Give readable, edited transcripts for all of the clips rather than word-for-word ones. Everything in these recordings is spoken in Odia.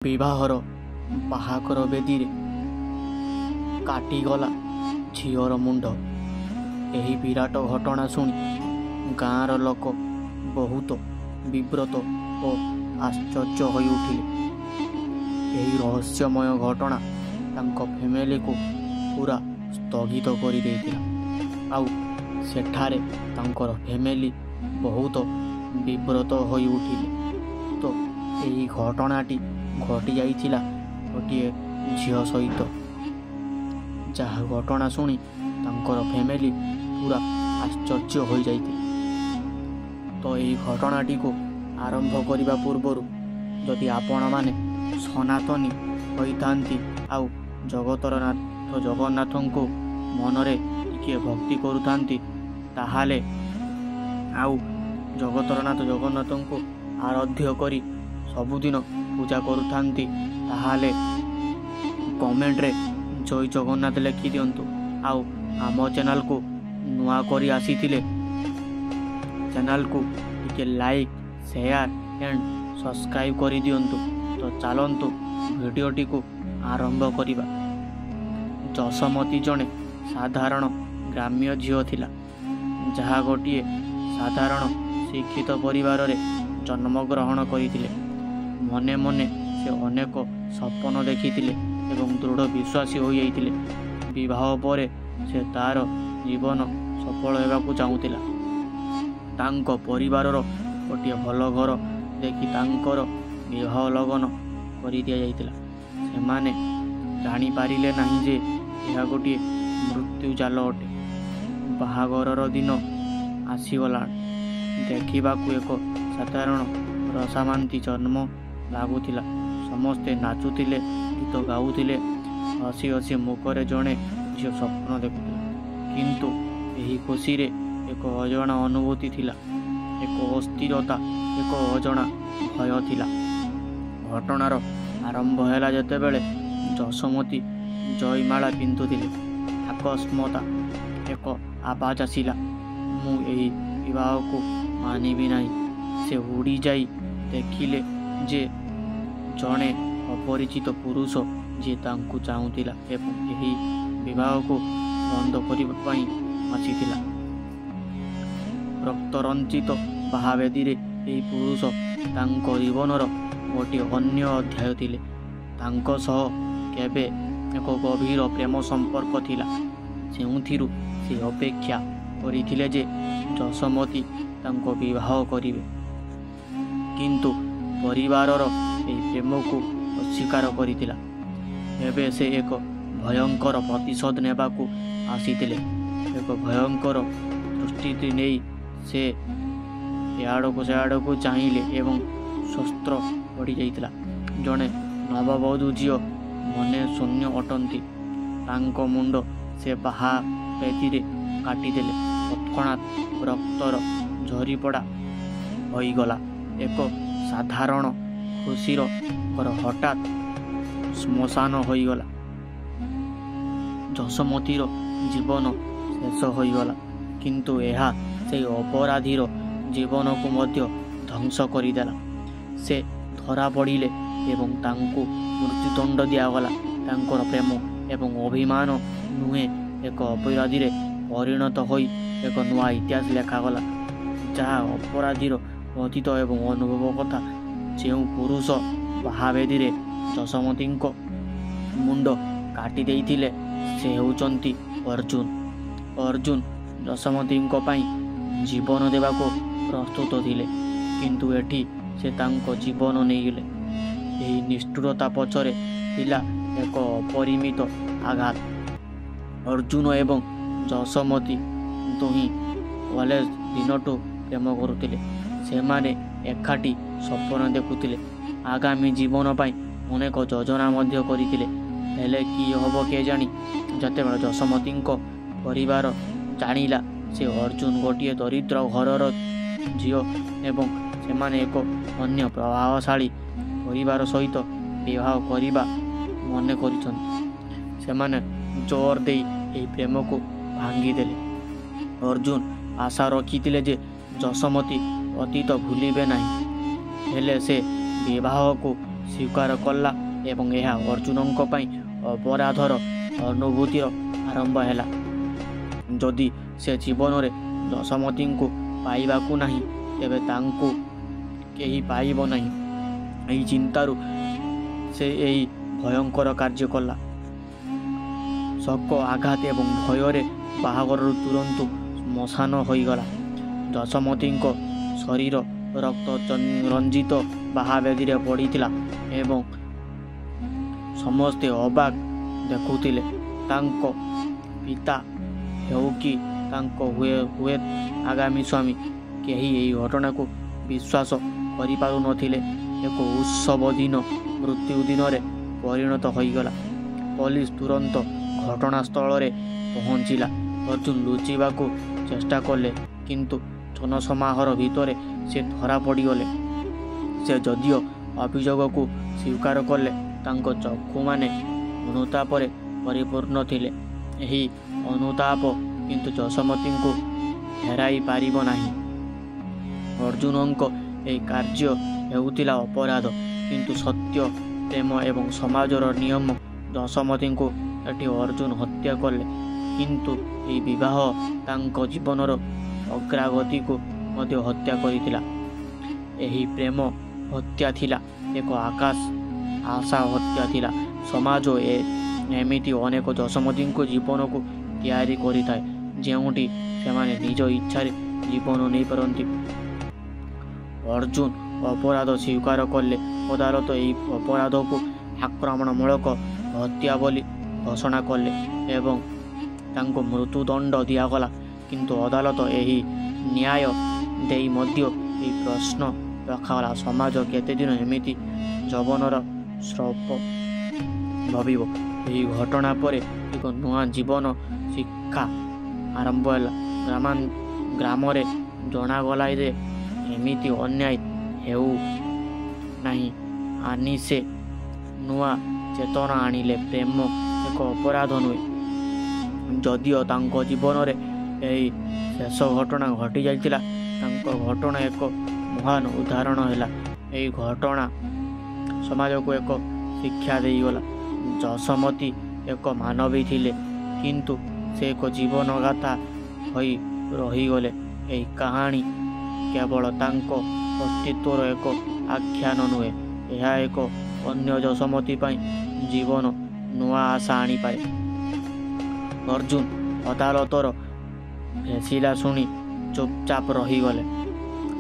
ବିବାହର ବାହାଘର ବେଦୀରେ କାଟିଗଲା ଝିଅର ମୁଣ୍ଡ। ଏହି ବିରାଟ ଘଟଣା ଶୁଣି ଗାଁର ଲୋକ ବହୁତ ବିବ୍ରତ ଓ ଆଶ୍ଚର୍ଯ୍ୟ ହୋଇ ଉଠିଲେ। ଏହି ରହସ୍ୟମୟ ଘଟଣା ତାଙ୍କ ଫ୍ୟାମିଲିକୁ ପୁରା ସ୍ଥଗିତ କରିଦେଇଥିଲା। ଆଉ ସେଠାରେ ତାଙ୍କର ଫ୍ୟାମିଲି ବହୁତ ବିବ୍ରତ ହୋଇ ଉଠିଲେ। ତ ଏହି ଘଟଣାଟି ଘଟି ଯାଇଥିଲା ଗୋଟିଏ ଝିଅ ସହିତ, ଯାହା ଘଟଣା ଶୁଣି ତାଙ୍କର ଫ୍ୟାମିଲି ପୁରା ଆଶ୍ଚର୍ଯ୍ୟ ହୋଇଯାଇଥିଲେ। ତ ଏହି ଘଟଣାଟିକୁ ଆରମ୍ଭ କରିବା ପୂର୍ବରୁ ଯଦି ଆପଣମାନେ ସନାତନୀ ହୋଇଥାନ୍ତି ଆଉ ଜଗତର ନାଥ ଜଗନ୍ନାଥଙ୍କୁ ମନରେ ଟିକିଏ ଭକ୍ତି କରୁଥାନ୍ତି, ତାହେଲେ ଆଉ ଜଗତର ନାଥ ଜଗନ୍ନାଥଙ୍କୁ ଆରାଧ୍ୟ କରି ସବୁଦିନ ପୂଜା କରୁଥାନ୍ତି, ତାହେଲେ କମେଣ୍ଟରେ ଜୟ ଜଗନ୍ନାଥ ଲେଖି ଦିଅନ୍ତୁ। ଆଉ ଆମ ଚ୍ୟାନେଲକୁ ନୂଆ କରି ଆସିଥିଲେ ଚ୍ୟାନେଲକୁ ଟିକେ ଲାଇକ୍, ସେୟାର ଆଣ୍ଡ ସବସ୍କ୍ରାଇବ୍ କରିଦିଅନ୍ତୁ। ତ ଚାଲନ୍ତୁ ଭିଡ଼ିଓଟିକୁ ଆରମ୍ଭ କରିବା। ଯଶୋମତୀ ଜଣେ ସାଧାରଣ ଗ୍ରାମ୍ୟ ଝିଅ ଥିଲା, ଯାହା ଗୋଟିଏ ସାଧାରଣ ଶିକ୍ଷିତ ପରିବାରରେ ଜନ୍ମଗ୍ରହଣ କରିଥିଲେ। ମନେ ମନେ ସେ ଅନେକ ସ୍ୱପ୍ନ ଦେଖିଥିଲେ ଏବଂ ଦୃଢ଼ ବିଶ୍ୱାସୀ ହୋଇଯାଇଥିଲେ। ବିବାହ ପରେ ସେ ତାର ଜୀବନ ସଫଳ ହେବାକୁ ଚାହୁଁଥିଲା। ତାଙ୍କ ପରିବାରର ଗୋଟିଏ ଭଲ ଘର ଦେଖି ତାଙ୍କର ବିବାହ ଲଗ୍ନ କରିଦିଆଯାଇଥିଲା। ସେମାନେ ଜାଣିପାରିଲେ ନାହିଁ ଯେ ଏହା ଗୋଟିଏ ମୃତ୍ୟୁ ଜାଲ ଅଟେ। ବାହାଘରର ଦିନ ଆସିଗଲାଣି। ଦେଖିବାକୁ ଏକ ସାଧାରଣ ରସାମାନ୍ତି ଜନ୍ମ ଲାଗୁଥିଲା। ସମସ୍ତେ ନାଚୁଥିଲେ, ଗୀତ ଗାଉଥିଲେ, ହସି ହସି ମୁଖରେ ଜଣେ ଝିଅ ସ୍ୱପ୍ନ ଦେଖୁଥିଲା। କିନ୍ତୁ ଏହି ଖୁସିରେ ଏକ ଅଜଣା ଅନୁଭୂତି ଥିଲା, ଏକ ଅସ୍ଥିରତା, ଏକ ଅଜଣା ଭୟ ଥିଲା। ଘଟଣାର ଆରମ୍ଭ ହେଲା ଯେତେବେଳେ ଯଶୋମତୀ ଜୟମାଳା ପିନ୍ଧୁଥିଲେ। ଅକସ୍ମାତ୍ ଏକ ଆବାଜ ଆସିଲା, ମୁଁ ଏହି ବିବାହକୁ ମାନିବି ନାହିଁ। ସେ ଉଡ଼ିଯାଇ ଦେଖିଲେ ଯେ ଜଣେ ଅପରିଚିତ ପୁରୁଷ ଯିଏ ତାଙ୍କୁ ଚାହୁଁଥିଲା ଏବଂ ଏହି ବିବାହକୁ ବନ୍ଦ କରିବା ପାଇଁ ଆସିଥିଲା। ରକ୍ତରଞ୍ଜିତ ବାହାବେଦୀରେ ଏହି ପୁରୁଷ ତାଙ୍କ ଜୀବନର ଗୋଟିଏ ଅନ୍ୟ ଅଧ୍ୟାୟ ଥିଲେ। ତାଙ୍କ ସହ କେବେ ଏକ ଗଭୀର ପ୍ରେମ ସମ୍ପର୍କ ଥିଲା, ଯେଉଁଥିରୁ ସେ ଅପେକ୍ଷା କରିଥିଲେ ଯେ ଯଶୋମତୀ ତାଙ୍କ ବିବାହ କରିବେ। କିନ୍ତୁ ପରିବାରର ଏହି ପ୍ରେମକୁ ଅସ୍ୱୀକାର କରିଥିଲା। ଏବେ ସେ ଏକ ଭୟଙ୍କର ପ୍ରତିଶୋଧ ନେବାକୁ ଆସିଥିଲେ। ଏକ ଭୟଙ୍କର ଦୃଷ୍ଟି ନେଇ ସେ ଏଆଡ଼କୁ ସେଆଡ଼କୁ ଚାହିଁଲେ ଏବଂ ଶସ୍ତ୍ର ପଡ଼ିଯାଇଥିଲା। ଜଣେ ନବବଧୂ ଝିଅ ମନେ ଶୂନ୍ୟ ଅଟନ୍ତି। ତାଙ୍କ ମୁଣ୍ଡ ସେ ବାହା ବେଦୀରେ କାଟିଦେଲେ। ତତ୍କ୍ଷଣାତ୍ ରକ୍ତର ଝରିପଡ଼ା ହୋଇଗଲା। ଏକ ସାଧାରଣ ଖୁସିର ଘର ହଠାତ୍ ଶ୍ମଶାନ ହୋଇଗଲା। ଯଶୋମତୀର ଜୀବନ ଶେଷ ହୋଇଗଲା, କିନ୍ତୁ ଏହା ସେହି ଅପରାଧୀର ଜୀବନକୁ ମଧ୍ୟ ଧ୍ୱଂସ କରିଦେଲା। ସେ ଧରା ପଡ଼ିଲେ ଏବଂ ତାଙ୍କୁ ମୃତ୍ୟୁଦଣ୍ଡ ଦିଆଗଲା। ତାଙ୍କର ପ୍ରେମ ଏବଂ ଅଭିମାନ ନୁହେଁ, ଏକ ଅପରାଧୀରେ ପରିଣତ ହୋଇ ଏକ ନୂଆ ଇତିହାସ ଲେଖାଗଲା, ଯାହା ଅପରାଧୀର ଅତୀତ ଏବଂ ଅନୁଭବ କଥା। ଯେଉଁ ପୁରୁଷ ବାହାବେଦୀରେ ଯଶୋମତୀଙ୍କ ମୁଣ୍ଡ କାଟି ଦେଇଥିଲେ ସେ ହେଉଛନ୍ତି ଅର୍ଜୁନ। ଅର୍ଜୁନ ଯଶୋମତୀଙ୍କ ପାଇଁ ଜୀବନ ଦେବାକୁ ପ୍ରସ୍ତୁତ ଥିଲେ, କିନ୍ତୁ ଏଠି ସେ ତାଙ୍କ ଜୀବନ ନେଇଗଲେ। ଏହି ନିଷ୍ଠୁରତା ପଛରେ ଥିଲା ଏକ ଅପରିମିତ ଆଘାତ। ଅର୍ଜୁନ ଏବଂ ଯଶୋମତୀ ଦୁହିଁ କଲେଜ ଦିନଠୁ ପ୍ରେମ କରୁଥିଲେ। ସେମାନେ ଏକାଠି ସ୍ୱପ୍ନ ଦେଖୁଥିଲେ, ଆଗାମୀ ଜୀବନ ପାଇଁ ଅନେକ ଯୋଜନା ମଧ୍ୟ କରିଥିଲେ। ହେଲେ କି ହେବ କେଜାଣି, ଯେତେବେଳେ ଯଶୋମତୀଙ୍କ ପରିବାର ଜାଣିଲା ସେ ଅର୍ଜୁନ ଗୋଟିଏ ଦରିଦ୍ର ଘରର ଝିଅ ଏବଂ ସେମାନେ ଏକ ଅନ୍ୟ ପ୍ରଭାବଶାଳୀ ପରିବାର ସହିତ ବିବାହ କରିବା ମନେ କରିଛନ୍ତି, ସେମାନେ ଜୋର ଦେଇ ଏହି ପ୍ରେମକୁ ଭାଙ୍ଗିଦେଲେ। ଅର୍ଜୁନ ଆଶା ରଖିଥିଲେ ଯେ ଯଶୋମତୀ ଅତୀତ ଭୁଲିବେ ନାହିଁ, ହେଲେ ସେ ବିବାହକୁ ସ୍ୱୀକାର କଲା ଏବଂ ଏହା ଅର୍ଜୁନଙ୍କ ପାଇଁ ଅପରାଧର ଅନୁଭୂତିର ଆରମ୍ଭ ହେଲା। ଯଦି ସେ ଜୀବନରେ ଯଶୋମତୀଙ୍କୁ ପାଇବାକୁ ନାହିଁ ତେବେ ତାଙ୍କୁ କେହି ପାଇବ ନାହିଁ। ଏହି ଚିନ୍ତାରୁ ସେ ଏହି ଭୟଙ୍କର କାର୍ଯ୍ୟ କଲା। ଶୋକ, ଆଘାତ ଏବଂ ଭୟରେ ବାହାଘରରୁ ତୁରନ୍ତ ଶ୍ମଶାନ ହୋଇଗଲା। ଯଶୋମତୀଙ୍କ ଶରୀର ରକ୍ତ ରଞ୍ଜିତ ବାହାବେଦୀରେ ପଡ଼ିଥିଲା ଏବଂ ସମସ୍ତେ ଅବାକ୍ ଦେଖୁଥିଲେ। ତାଙ୍କ ପିତା ହେଉ କି ତାଙ୍କ ହୁଏତ ଆଗାମୀ ସ୍ୱାମୀ କେହି ଏହି ଘଟଣାକୁ ବିଶ୍ୱାସ କରିପାରୁନଥିଲେ। ଏକ ଉତ୍ସବ ଦିନ ମୃତ୍ୟୁ ଦିନରେ ପରିଣତ ହୋଇଗଲା। ପୋଲିସ ତୁରନ୍ତ ଘଟଣାସ୍ଥଳରେ ପହଞ୍ଚିଲା। ଅର୍ଜୁନ ଲୁଚିବାକୁ ଚେଷ୍ଟା କଲେ କିନ୍ତୁ ଜନସମାରୋହ ଭିତରେ ସେ ଧରା ପଡ଼ିଗଲେ। ସେ ଯଦିଓ ଅଭିଯୋଗକୁ ସ୍ୱୀକାର କଲେ ତାଙ୍କ ଚକ୍ଷୁମାନେ ଅନୁତାପରେ ପରିପୂର୍ଣ୍ଣ ଥିଲେ। ଏହି ଅନୁତାପ କିନ୍ତୁ ଯଶୋମତୀଙ୍କୁ ଫେରାଇ ପାରିବ ନାହିଁ। ଅର୍ଜୁନଙ୍କ ଏହି କାର୍ଯ୍ୟ ହେଉଥିଲା ଅପରାଧ କିନ୍ତୁ ସତ୍ୟ, ପ୍ରେମ ଏବଂ ସମାଜର ନିୟମ ଯଶୋମତୀଙ୍କୁ ଏଠି ଅର୍ଜୁନ ହତ୍ୟା କଲେ। କିନ୍ତୁ ଏହି ବିବାହ ତାଙ୍କ ଜୀବନର ଅଗ୍ରଗତିକୁ ମଧ୍ୟ ହତ୍ୟା କରିଥିଲା। ଏହି ପ୍ରେମ ହତ୍ୟା ଥିଲା ଏକ ଆଶା ହତ୍ୟା ଥିଲା। ସମାଜ ଏମିତି ଅନେକ ଯଶୋମତୀଙ୍କ ଜୀବନକୁ ତିଆରି କରିଥାଏ ଯେଉଁଠି ସେମାନେ ନିଜ ଇଚ୍ଛାରେ ଜୀବନ ନେଇପାରନ୍ତି। ଅର୍ଜୁନ ଅପରାଧ ସ୍ୱୀକାର କଲେ। ଅଦାଲତ ଏହି ଅପରାଧକୁ ଆକ୍ରମଣମୂଳକ ହତ୍ୟା ବୋଲି ଘୋଷଣା କଲେ ଏବଂ ତାଙ୍କୁ ମୃତ୍ୟୁଦଣ୍ଡ ଦିଆଗଲା। କିନ୍ତୁ ଅଦାଲତ ଏହି ନ୍ୟାୟ ଦେଇ ମଧ୍ୟ ଏହି ପ୍ରଶ୍ନ ରଖାଗଲା, ସମାଜ କେତେଦିନ ଏମିତି ଯୌବନର ସ୍ରୋତ ଭାବିବ? ଏହି ଘଟଣା ପରେ ଏକ ନୂଆ ଜୀବନ ଶିକ୍ଷା ଆରମ୍ଭ ହେଲା। ଗ୍ରାମରେ ଜଣାଗଲା ଯେ ଏମିତି ଅନ୍ୟାୟ ହେଉ ନାହିଁ। ଆନିସେ ନୂଆ ଚେତନା ଆଣିଲେ। ପ୍ରେମ ଏକ ଅପରାଧ ନୁହେଁ। ଯଦିଓ ତାଙ୍କ ଜୀବନରେ ଏହି ଶେଷ ଘଟଣା ଘଟିଯାଇଥିଲା, ତାଙ୍କ ଘଟଣା ଏକ ମହାନ ଉଦାହରଣ ହେଲା। ଏହି ଘଟଣା ସମାଜକୁ ଏକ ଶିକ୍ଷା ଦେଇଗଲା। ଯଶୋମତୀ ଏକ ମାନବୀ ଥିଲେ କିନ୍ତୁ ସେ ଏକ ଜୀବନଗାଥା ହୋଇ ରହିଗଲେ। ଏହି କାହାଣୀ କେବଳ ତାଙ୍କ ଅସ୍ତିତ୍ୱର ଏକ ଆଖ୍ୟାନ ନୁହେଁ, ଏହା ଏକ ଅନ୍ୟ ଯଶୋମତୀ ପାଇଁ ଜୀବନ ନୂଆ ଆଶା ଆଣିପାରେ। ଅର୍ଜୁନ ଅଦାଲତର ଫେସିଲା ଶୁଣି ଚୁପଚାପ ରହିଗଲେ।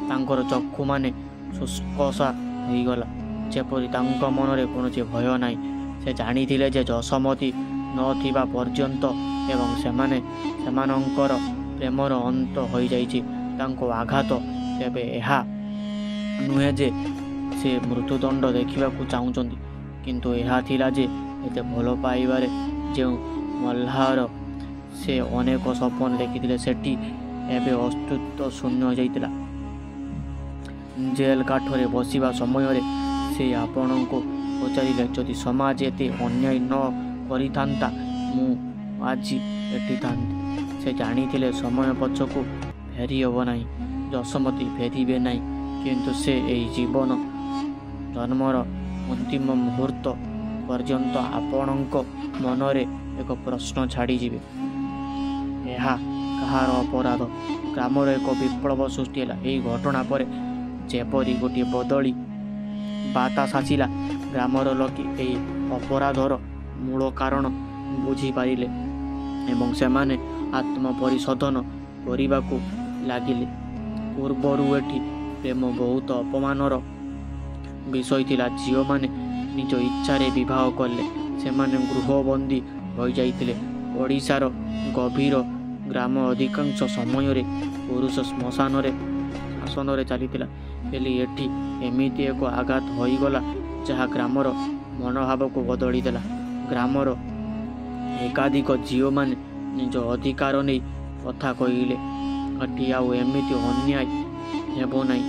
ତାଙ୍କର ଚକ୍ଷୁମାନେ ଶୁଷ୍କସା ହୋଇଗଲା, ଯେପରି ତାଙ୍କ ମନରେ କୌଣସି ଭୟ ନାହିଁ। ସେ ଜାଣିଥିଲେ ଯେ ଯଶୋମତୀ ନଥିବା ପର୍ଯ୍ୟନ୍ତ ଏବଂ ସେମାନଙ୍କର ପ୍ରେମର ଅନ୍ତ ହୋଇଯାଇଛି। ତାଙ୍କ ଆଘାତ ତେବେ ଏହା ନୁହେଁ ଯେ ସେ ମୃତ୍ୟୁଦଣ୍ଡ ଦେଖିବାକୁ ଚାହୁଁଛନ୍ତି, କିନ୍ତୁ ଏହା ଥିଲା ଯେ ଏତେ ଭଲ ପାଇବାରେ ଯେଉଁ ମହ୍ଲାର ସେ ଅନେକ ସ୍ୱପ୍ନ ଦେଖିଥିଲେ ସେଠି ଏବେ ଅସ୍ତିତ୍ୱ ଶୂନ୍ୟ ହୋଇଯାଇଥିଲା। ଜେଲ୍ କାଠରେ ବସିବା ସମୟରେ ସେ ଆପଣଙ୍କୁ ପଚାରିଲେ, ଯଦି ସମାଜ ଏତେ ଅନ୍ୟାୟ ନ କରିଥାନ୍ତା ମୁଁ ଆଜି ଏଠି ଥାନ୍ତି। ସେ ଜାଣିଥିଲେ ସମୟ ପଛକୁ ଫେରି ହେବ ନାହିଁ। ଯଶୋମତୀ ଫେରିବେ ନାହିଁ, କିନ୍ତୁ ସେ ଏହି ଜନ୍ମର ଅନ୍ତିମ ମୁହୂର୍ତ୍ତ ପର୍ଯ୍ୟନ୍ତ ଆପଣଙ୍କ ମନରେ ଏକ ପ୍ରଶ୍ନ ଛାଡ଼ିଯିବେ। ଏହା କାହାର ଅପରାଧ? ଗ୍ରାମରେ ଏକ ବିପ୍ଳବ ସୃଷ୍ଟି ହେଲା। ଏହି ଘଟଣା ପରେ ଯେପରି ଗୋଟିଏ ବଦଳି ବାତାସ ଆସିଲା। ଗ୍ରାମର ଲୋକେ ଏହି ଅପରାଧର ମୂଳ କାରଣ ବୁଝିପାରିଲେ ଏବଂ ସେମାନେ ଆତ୍ମପରିଶୋଧନ କରିବାକୁ ଲାଗିଲେ। ପୂର୍ବରୁ ଏଠି ପ୍ରେମ ବହୁତ ଅପମାନର ବିଷୟ ଥିଲା। ଝିଅମାନେ ନିଜ ଇଚ୍ଛାରେ ବିବାହ କଲେ। ସେମାନେ ଗୃହବନ୍ଦୀ ହୋଇଯାଇଥିଲେ। ଓଡ଼ିଶାର ଗଭୀର ଗ୍ରାମ ଅଧିକାଂଶ ସମୟରେ ପୁରୁଷ ଶ୍ମଶାନରେ ଶାସନରେ ଚାଲିଥିଲା। ହେଲେ ଏଠି ଏମିତି ଏକ ଆଘାତ ହୋଇଗଲା ଯାହା ଗ୍ରାମର ମନୋଭାବକୁ ବଦଳିଦେଲା। ଗ୍ରାମର ଏକାଧିକ ଝିଅମାନେ ନିଜ ଅଧିକାର ନେଇ କଥା କହିଲେ, ଏଠି ଆଉ ଏମିତି ଅନ୍ୟାୟ ହେବ ନାହିଁ।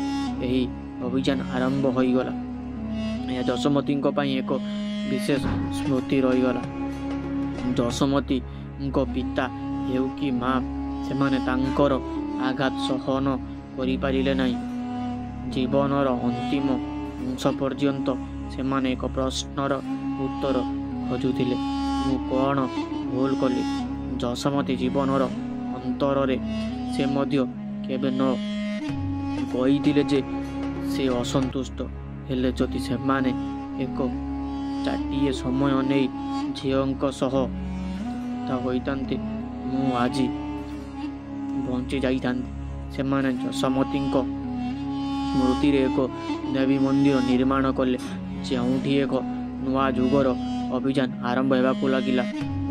ଏହି ଅଭିଯାନ ଆରମ୍ଭ ହୋଇଗଲା। ଏହା ଯଶୋମତୀଙ୍କ ପାଇଁ ଏକ ବିଶେଷ ସ୍ମୃତି ରହିଗଲା। ଯଶୋମତୀଙ୍କ ପିତା ହେଉ କି ମା, ସେମାନେ ତାଙ୍କର ଆଘାତ ସହନ କରିପାରିଲେ ନାହିଁ। ଜୀବନର ଅନ୍ତିମ ଅଂଶ ପର୍ଯ୍ୟନ୍ତ ସେମାନେ ଏକ ପ୍ରଶ୍ନର ଉତ୍ତର ଖୋଜୁଥିଲେ। ମୁଁ କ'ଣ ଭୁଲ କଲି? ଯଶୋମତୀ ଜୀବନର ଅନ୍ତରରେ ସେ ମଧ୍ୟ କେବେ ନ କହିଥିଲେ ଯେ ସେ ଅସନ୍ତୁଷ୍ଟ। ହେଲେ ଯଦି ସେମାନେ ଏକ ଚାଟିଏ ସମୟ ନେଇ ଝିଅଙ୍କ ସହ କଥା ହୋଇଥାନ୍ତେ, ମୁଁ ଆଜି ବଞ୍ଚି ଯାଇଥାନ୍ତି। ସେମାନେ ଯଶୋମତୀଙ୍କ ସ୍ମୃତିରେ ଏକ ଦେବୀ ମନ୍ଦିର ନିର୍ମାଣ କଲେ, ଯେଉଁଠି ଏକ ନୂଆ ଯୁଗର ଅଭିଯାନ ଆରମ୍ଭ ହେବାକୁ ଲାଗିଲା।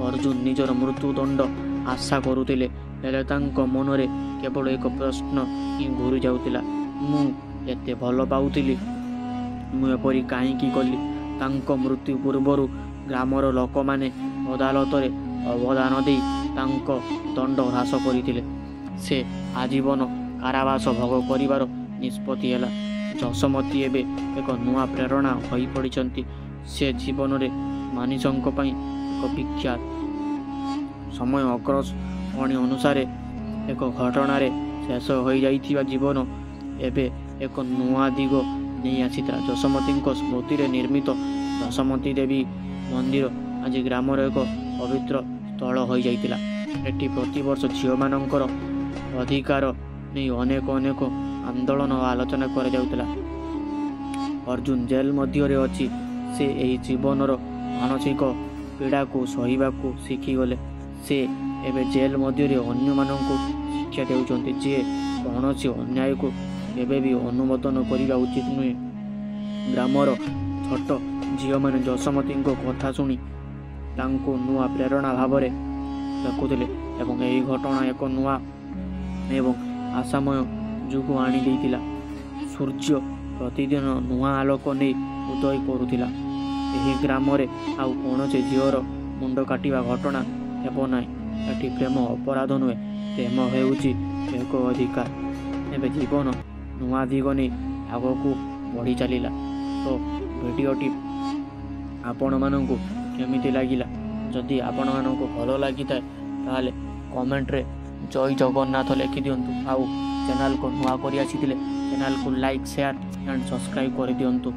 ଅର୍ଜୁନ ନିଜର ମୃତ୍ୟୁଦଣ୍ଡ ଆଶା କରୁଥିଲେ, ହେଲେ ତାଙ୍କ ମନରେ କେବଳ ଏକ ପ୍ରଶ୍ନ ହିଁ ଘୁରି ଯାଉଥିଲା, ମୁଁ ଏତେ ଭଲ ପାଉଥିଲି, ମୁଁ ଏପରି କାହିଁକି କଲି? ତାଙ୍କ ମୃତ୍ୟୁ ପୂର୍ବରୁ ଗ୍ରାମର ଲୋକମାନେ ଅଦାଲତରେ ଅବଦାନ ଦେଇ ତାଙ୍କ ଦଣ୍ଡ ହ୍ରାସ କରିଥିଲେ। ସେ ଆଜୀବନ କାରାବାସ ଭୋଗ କରିବାର ନିଷ୍ପତ୍ତି ହେଲା। ଯଶୋମତୀ ଏବେ ଏକ ନୂଆ ପ୍ରେରଣା ହୋଇପଡ଼ିଛନ୍ତି। ସେ ଜୀବନରେ ମାନୀଷଙ୍କ ପାଇଁ ଏକ ବିଖ୍ୟାତ। ସମୟ ଅଗ୍ରଗଣୀ ଅନୁସାରେ ଏକ ଘଟଣାରେ ଶେଷ ହୋଇଯାଇଥିବା ଜୀବନ ଏବେ ଏକ ନୂଆ ଦିଗ ନେଇ ଆସିଥିଲା। ଯଶୋମତୀଙ୍କ ସ୍ମୃତିରେ ନିର୍ମିତ ଯଶୋମତୀ ଦେବୀ ମନ୍ଦିର ଆଜି ଗ୍ରାମର ଏକ ପବିତ୍ର ସ୍ଥଳ ହୋଇଯାଇଥିଲା। ଏଠି ପ୍ରତିବର୍ଷ ଝିଅମାନଙ୍କର ଅଧିକାର ନେଇ ଅନେକ ଆନ୍ଦୋଳନ ଓ ଆଲୋଚନା କରାଯାଉଥିଲା। ଅର୍ଜୁନ ଜେଲ ମଧ୍ୟରେ ଅଛି। ସେ ଏହି ଜୀବନର ମାନସିକ ପୀଡ଼ାକୁ ସହିବାକୁ ଶିଖିଗଲେ। ସେ ଏବେ ଜେଲ ମଧ୍ୟରେ ଅନ୍ୟମାନଙ୍କୁ ଶିକ୍ଷା ଦେଉଛନ୍ତି ଯେ କୌଣସି ଅନ୍ୟାୟକୁ କେବେ ବି ଅନୁମୋଦନ କରିବା ଉଚିତ ନୁହେଁ। ଗ୍ରାମର ଛୋଟ ଝିଅମାନେ ଯଶୋମତୀଙ୍କ କଥା ଶୁଣି ତାଙ୍କୁ ନୂଆ ପ୍ରେରଣା ଭାବରେ ଦେଖୁଥିଲେ ଏବଂ ଏହି ଘଟଣା ଏକ ନୂଆ ଏବଂ ଆଶାମୟ ଯୁଗ ଆଣି ଦେଇଥିଲା। ସୂର୍ଯ୍ୟ ପ୍ରତିଦିନ ନୂଆ ଆଲୋକ ନେଇ ଉଦୟ କରୁଥିଲା। ଏହି ଗ୍ରାମରେ ଆଉ କୌଣସି ଝିଅର ମୁଣ୍ଡ କାଟିବା ଘଟଣା ହେବ ନାହିଁ। ଏଠି ପ୍ରେମ ଅପରାଧ ନୁହେଁ, ପ୍ରେମ ହେଉଛି ଏକ ଅଧିକାର। ଏବେ ଜୀବନ ନୂଆ ଦିଗ ନେଇ ଆଗକୁ ବଢ଼ି ଚାଲିଲା। ତ ଭିଡ଼ିଓଟି ଆପଣମାନଙ୍କୁ କେମିତି ଲାଗିଲା? ଯଦି ଆପଣମାନଙ୍କୁ ଭଲ ଲାଗିଥାଏ ତାହେଲେ କମେଣ୍ଟରେ ଜୟ ଜଗନ୍ନାଥ ଲେଖିଦିଅନ୍ତୁ। ଆଉ ଚ୍ୟାନେଲକୁ ନୂଆ କରି ଆସିଥିଲେ ଚ୍ୟାନେଲକୁ ଲାଇକ୍, ସେୟାର ଆଣ୍ଡ ସବସ୍କ୍ରାଇବ୍ କରିଦିଅନ୍ତୁ।